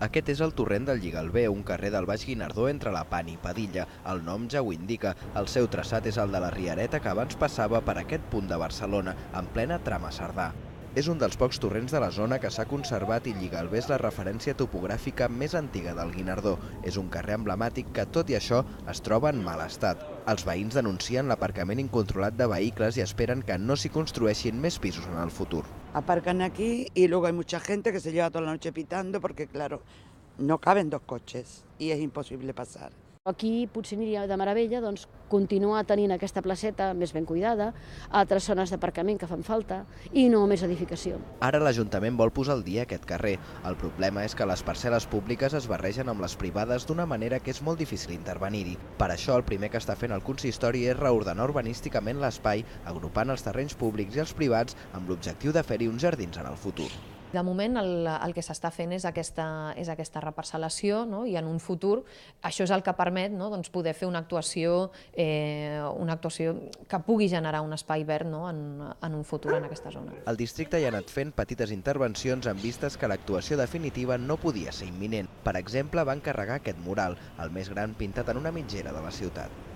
Aquest és el torrent del Lligalbé, un carrer del Baix Guinardó entre la Pan i Padilla. El nom ja ho indica. El seu traçat és el de la Riereta que abans passava per aquest punt de Barcelona, en plena trama Cerdà. És un dels pocs torrents de la zona que s'ha conservat i Lligalbé és la referència topogràfica més antiga del Guinardó. És un carrer emblemàtic que, tot i això, es troba en mal estat. Els veïns denuncien l'aparcament incontrolat de vehicles i esperen que no s'hi construeixin més pisos en el futur. Aparcan aquí y luego hay mucha gente que se lleva toda la noche pitando porque, claro, no caben dos coches y es imposible pasar. Aquí potser aniria de meravella continuar tenint aquesta placeta més ben cuidada, altres zones d'aparcament que fan falta i no més edificació. Ara l'Ajuntament vol posar al dia aquest carrer. El problema és que les parcel·les públiques es barregen amb les privades d'una manera que és molt difícil intervenir-hi. Per això el primer que està fent el consistori és reordenar urbanísticament l'espai, agrupant els terrenys públics i els privats amb l'objectiu de fer-hi uns jardins en el futur. De moment el que s'està fent és aquesta reparcel·lació, no? I en un futur això és el que permet, no? Poder fer una actuació que pugui generar un espai verd, no? en un futur en aquesta zona. El districte hi ha anat fent petites intervencions amb vistes que l'actuació definitiva no podia ser imminent. Per exemple, van carregar aquest mural, el més gran pintat en una mitgera de la ciutat.